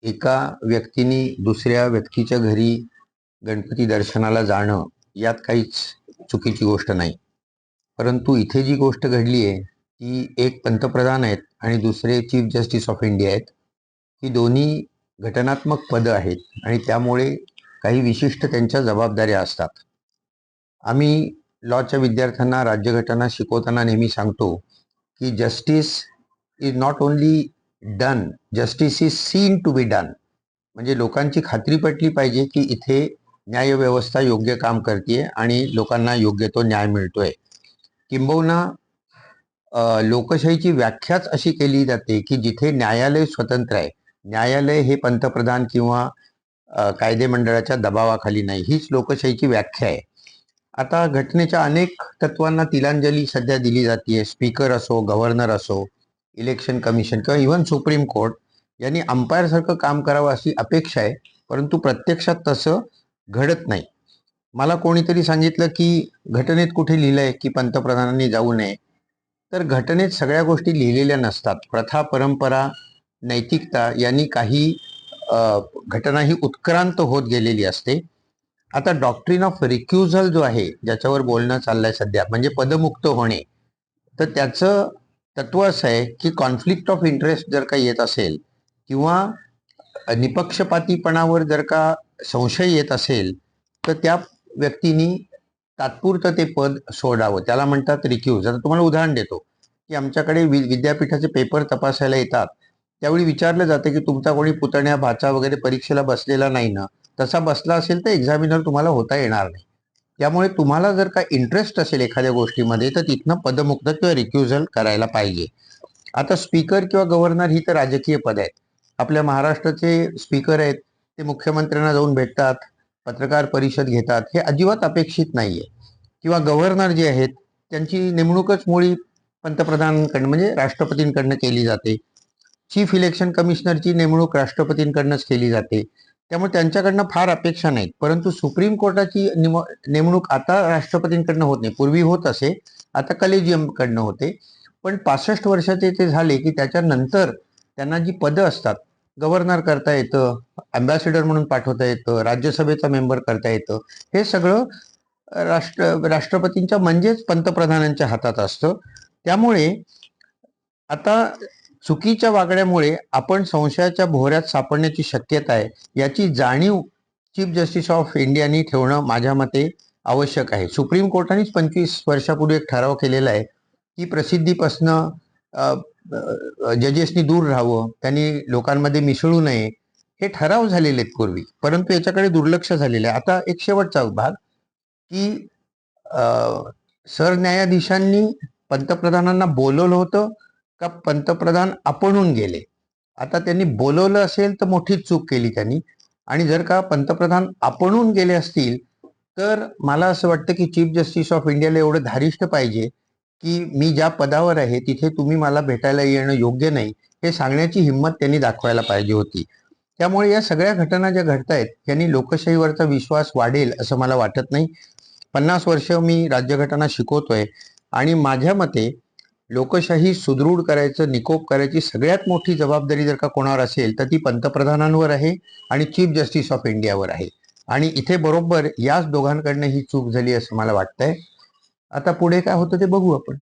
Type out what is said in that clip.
एका व्यक्तीने दुसऱ्या व्यक्तीच्या घरी गणपती दर्शनाला जाणं यात काहीच चुकीची गोष्ट नाही. परंतु इथे जी गोष्ट घडली आहे ती एक पंतप्रधान आहेत आणि दुसरे चीफ जस्टिस ऑफ इंडिया आहेत. ही दोन्ही घटनात्मक पदं आहेत आणि त्यामुळे काही विशिष्ट त्यांच्या जबाबदाऱ्या असतात. आम्ही लॉच्या विद्यार्थ्यांना राज्यघटना शिकवताना नेहमी सांगतो की justice is not only done, justice is seen to be done. म्हणजे लोकांची खात्री पटली पाहिजे की इथे न्यायव्यवस्था योग्य काम करते आणि लोकांना योग्य तो न्याय मिळतोय. किंबहुना लोकशाहीची व्याख्याच अशी केली जाते की जिथे न्यायालय स्वतंत्र आहे, न्यायालय हे पंतप्रधान किंवा कायदे मंडळाच्या दबावाखाली नाही, हीच लोकशाहीची व्याख्या आहे. आता घटनेच्या अनेक तत्वांना तिलांजली सध्या दिली जाते. स्पीकर असो, गव्हर्नर असो, इलेक्शन कमिशन किंवा इव्हन सुप्रीम कोर्ट यांनी अंपायर सारखं काम करावं अशी अपेक्षा आहे, परंतु प्रत्यक्षात तसं घडत नाही. मला कोणीतरी सांगितलं की घटनेत कुठे लिहिलंय की पंतप्रधानांनी जाऊ नये. तर घटनेत सगळ्या गोष्टी लिहिलेल्या नसतात. प्रथा, परंपरा, नैतिकता यांनी काही घटना ही उत्क्रांत होत गेलेली असते. आता डॉक्ट्रिन ऑफ रिक्युझल जो आहे, ज्याच्यावर बोलणं चाललंय सध्या, म्हणजे पदमुक्त होणे, तर त्याचं तत्व असं आहे की कॉन्फ्लिक्ट ऑफ इंटरेस्ट जर का येत असेल किंवा निपक्षपातीपणावर जर का संशय येत असेल तर त्या व्यक्तीनी तात्पुरतं ते पद सोडावं. त्याला म्हणतात रिक्यूज. आता तुम्हाला उदाहरण देतो की आमच्याकडे विद्यापीठाचे पेपर तपासायला येतात, त्यावेळी विचारलं जातं की तुमचा कोणी पुतण्या, भाचा वगैरे परीक्षेला बसलेला नाही ना? तसा बसला असेल तर एक्झामिनर तुम्हाला होता येणार नाही. त्यामुळे तुम्हाला जर का इंटरेस्ट असेल एखाद्या गोष्टीमध्ये तर तिथनं पदमुक्त किंवा रिक्युझल करायला पाहिजे. आता स्पीकर किंवा गव्हर्नर ही तर राजकीय पद आहेत. आपल्या महाराष्ट्राचे स्पीकर आहेत, ते मुख्यमंत्र्यांना जाऊन भेटतात, पत्रकार परिषद घेतात, हे अजिबात अपेक्षित नाहीये. किंवा गव्हर्नर जे आहेत त्यांची नेमणूकच मुळी पंतप्रधानांकडनं म्हणजे राष्ट्रपतींकडनं केली जाते. चीफ इलेक्शन कमिशनरची नेमणूक राष्ट्रपतींकडनंच केली जाते. त्यामुळे त्यांच्याकडनं फार अपेक्षा नाहीत. परंतु सुप्रीम कोर्टाची नेमणूक आता राष्ट्रपतींकडनं होत नाही. पूर्वी होत असे, आता कलेजियमकडनं होते. पण 65 वर्षाचे ते झाले की त्याच्यानंतर त्यांना जी पदं असतात, गव्हर्नर करता येतं, अँबॅसेडर म्हणून पाठवता येतं, राज्यसभेचा मेंबर करता येतं, हे सगळं राष्ट्रपतींच्या म्हणजेच पंतप्रधानांच्या हातात असतं. त्यामुळे आता चुकीच्या वागण्यामुळे आपण संशयाच्या भोवऱ्यात सापडण्याची शक्यता आहे, याची जाणीव चीफ जस्टिस ऑफ इंडियानी ठेवणं माझ्या मते आवश्यक आहे. सुप्रीम कोर्टानेच 25 वर्षापूर्वी एक ठराव केलेला आहे की प्रसिद्धीपासनं जजेसनी दूर राहावं, त्यांनी लोकांमध्ये मिसळू नये. हे ठराव झालेले आहेत पूर्वी, परंतु याच्याकडे दुर्लक्ष झालेलं आहे. आता एक शेवटचा भाग की सरन्यायाधीशांनी पंतप्रधानांना बोलवलं होतं का पंतप्रधान आपणून गेले? आता त्यांनी बोलवलं असेल तर मोठीच चूक केली त्यांनी. आणि जर का पंतप्रधान आपणून गेले असतील तर मला असं वाटतं की चीफ जस्टिस ऑफ इंडियाला एवढं धारिष्ट पाहिजे की मी ज्या पदावर आहे तिथे तुम्ही मला भेटायला येणं योग्य नाही, हे सांगण्याची हिंमत त्यांनी दाखवायला पाहिजे होती. त्यामुळे या सगळ्या घटना ज्या घडतायत यांनी लोकशाहीवरचा विश्वास वाढेल असं मला वाटत नाही. 50 वर्ष मी राज्यघटना शिकवतोय आणि माझ्या मते लोकशाही सुदृढ करायचं, निकोप करायची सगळ्यात मोठी जबाबदारी जर का कोणावर असेल तर ती पंतप्रधानांवर आहे आणि चीफ जस्टिस ऑफ इंडियावर आहे. आणि इथे बरोबर याच दोघांकडनं ही चूक झाली असं मला वाटतंय. आता पुढे काय होतं ते बघू आपण.